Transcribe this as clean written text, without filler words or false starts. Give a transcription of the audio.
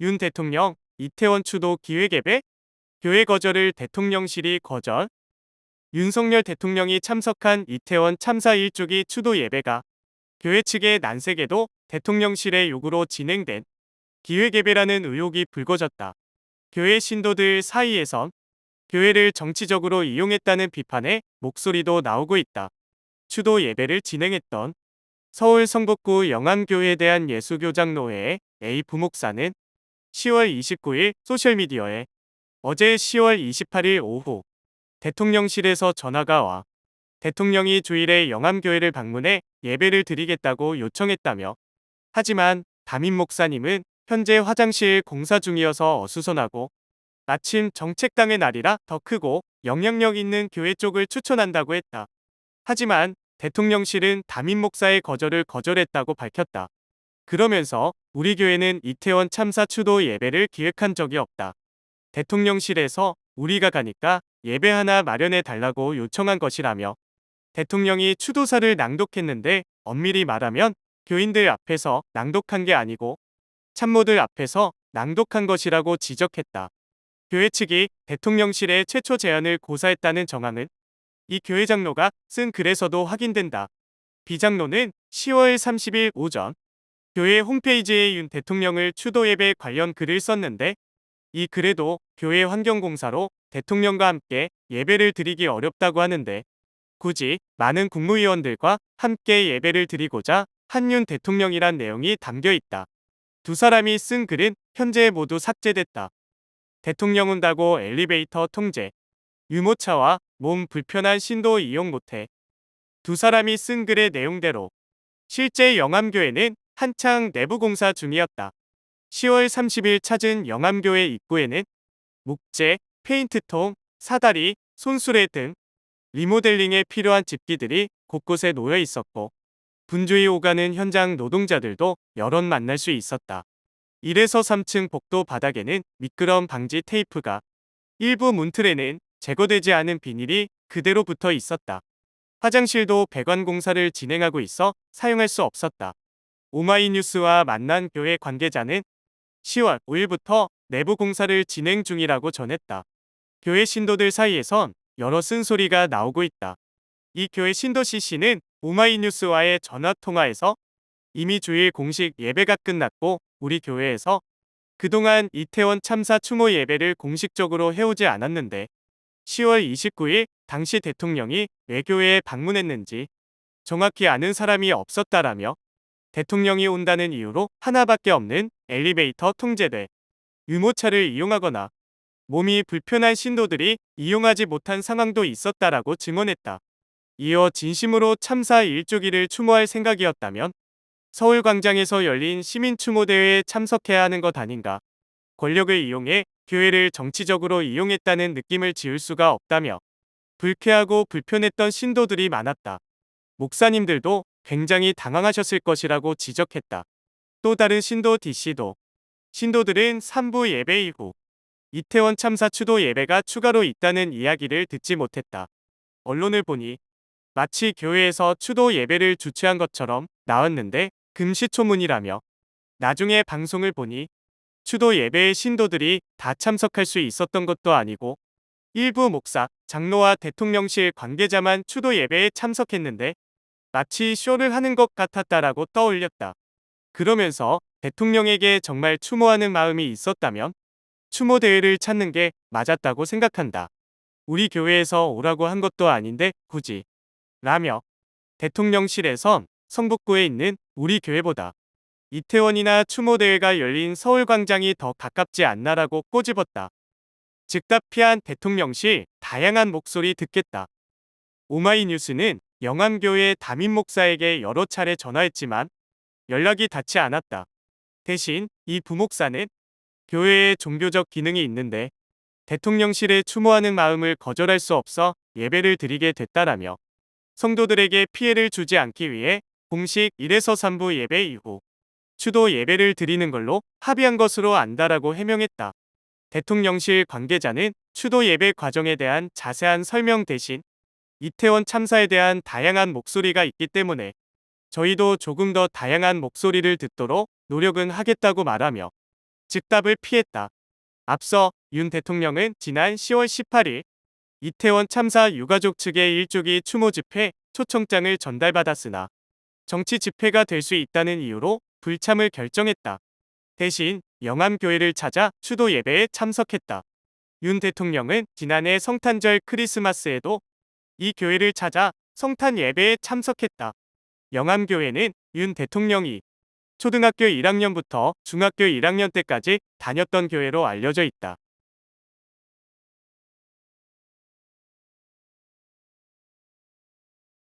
윤 대통령, 이태원 추도 기획예배? 교회 거절을 대통령실이 거절? 윤석열 대통령이 참석한 이태원 참사 1주기 추도 예배가 교회 측의 난색에도 대통령실의 요구로 진행된 기획예배라는 의혹이 불거졌다. 교회 신도들 사이에선 교회를 정치적으로 이용했다는 비판의 목소리도 나오고 있다. 추도 예배를 진행했던 서울 성북구 영암교회 대한예수교장노회의 A 부목사는 10월 29일 소셜미디어에 어제 10월 28일 오후 대통령실에서 전화가 와 대통령이 주일에 영암교회를 방문해 예배를 드리겠다고 요청했다며, 하지만 담임 목사님은 현재 화장실 공사 중이어서 어수선하고 마침 정책당의 날이라 더 크고 영향력 있는 교회 쪽을 추천한다고 했다. 하지만 대통령실은 담임 목사의 거절을 거절했다고 밝혔다. 그러면서 우리 교회는 이태원 참사 추도 예배를 기획한 적이 없다. 대통령실에서 우리가 가니까 예배 하나 마련해 달라고 요청한 것이라며, 대통령이 추도사를 낭독했는데 엄밀히 말하면 교인들 앞에서 낭독한 게 아니고 참모들 앞에서 낭독한 것이라고 지적했다. 교회 측이 대통령실의 최초 제안을 고사했다는 정황은 이 교회 장로가 쓴 글에서도 확인된다. 비장로는 10월 30일 오전 교회 홈페이지에 윤 대통령을 추도 예배 관련 글을 썼는데, 이 글에도 교회 환경공사로 대통령과 함께 예배를 드리기 어렵다고 하는데 굳이 많은 국무위원들과 함께 예배를 드리고자 한윤 대통령이란 내용이 담겨 있다. 두 사람이 쓴 글은 현재 모두 삭제됐다. 대통령 온다고 엘리베이터 통제, 유모차와 몸 불편한 신도 이용 못해. 두 사람이 쓴 글의 내용대로 실제 영암교회는 한창 내부 공사 중이었다. 10월 30일 찾은 영암교회 입구에는 목재, 페인트통, 사다리, 손수레 등 리모델링에 필요한 집기들이 곳곳에 놓여 있었고, 분주히 오가는 현장 노동자들도 여럿 만날 수 있었다. 1에서 3층 복도 바닥에는 미끄럼 방지 테이프가, 일부 문틀에는 제거되지 않은 비닐이 그대로 붙어 있었다. 화장실도 배관 공사를 진행하고 있어 사용할 수 없었다. 오마이뉴스와 만난 교회 관계자는 10월 5일부터 내부 공사를 진행 중이라고 전했다. 교회 신도들 사이에선 여러 쓴소리가 나오고 있다. 이 교회 신도 C씨는 오마이뉴스와의 전화통화에서 이미 주일 공식 예배가 끝났고 우리 교회에서 그동안 이태원 참사 추모 예배를 공식적으로 해오지 않았는데 10월 29일 당시 대통령이 왜 교회에 방문했는지 정확히 아는 사람이 없었다라며, 대통령이 온다는 이유로 하나밖에 없는 엘리베이터 통제대, 유모차를 이용하거나 몸이 불편한 신도들이 이용하지 못한 상황도 있었다라고 증언했다. 이어 진심으로 참사 1주기를 추모할 생각이었다면 서울광장에서 열린 시민추모대회에 참석해야 하는 것 아닌가, 권력을 이용해 교회를 정치적으로 이용했다는 느낌을 지울 수가 없다며 불쾌하고 불편했던 신도들이 많았다. 목사님들도 굉장히 당황하셨을 것이라고 지적했다. 또 다른 신도 D씨도 신도들은 3부 예배 이후 이태원 참사 추도 예배가 추가로 있다는 이야기를 듣지 못했다. 언론을 보니 마치 교회에서 추도 예배를 주최한 것처럼 나왔는데 금시초문이라며, 나중에 방송을 보니 추도 예배의 신도들이 다 참석할 수 있었던 것도 아니고 일부 목사, 장로와 대통령실 관계자만 추도 예배에 참석했는데 마치 쇼를 하는 것 같았다라고 떠올렸다. 그러면서 대통령에게 정말 추모하는 마음이 있었다면 추모 대회를 찾는 게 맞았다고 생각한다. 우리 교회에서 오라고 한 것도 아닌데 굳이 라며 대통령실에선 성북구에 있는 우리 교회보다 이태원이나 추모대회가 열린 서울광장이 더 가깝지 않나라고 꼬집었다. 즉답 피한 대통령실 다양한 목소리 듣겠다. 오마이뉴스는 영암교회 담임 목사에게 여러 차례 전화했지만 연락이 닿지 않았다. 대신 이 부목사는 교회에 종교적 기능이 있는데 대통령실에 추모하는 마음을 거절할 수 없어 예배를 드리게 됐다라며, 성도들에게 피해를 주지 않기 위해 공식 1에서 3부 예배 이후 추도 예배를 드리는 걸로 합의한 것으로 안다라고 해명했다. 대통령실 관계자는 추도 예배 과정에 대한 자세한 설명 대신 이태원 참사에 대한 다양한 목소리가 있기 때문에 저희도 조금 더 다양한 목소리를 듣도록 노력은 하겠다고 말하며 즉답을 피했다. 앞서 윤 대통령은 지난 10월 18일 이태원 참사 유가족 측의 일조기 추모 집회 초청장을 전달받았으나 정치 집회가 될 수 있다는 이유로 불참을 결정했다. 대신 영암교회를 찾아 추도 예배에 참석했다. 윤 대통령은 지난해 성탄절 크리스마스에도 이 교회를 찾아 성탄 예배에 참석했다. 영암교회는 윤 대통령이 초등학교 1학년부터 중학교 1학년 때까지 다녔던 교회로 알려져 있다.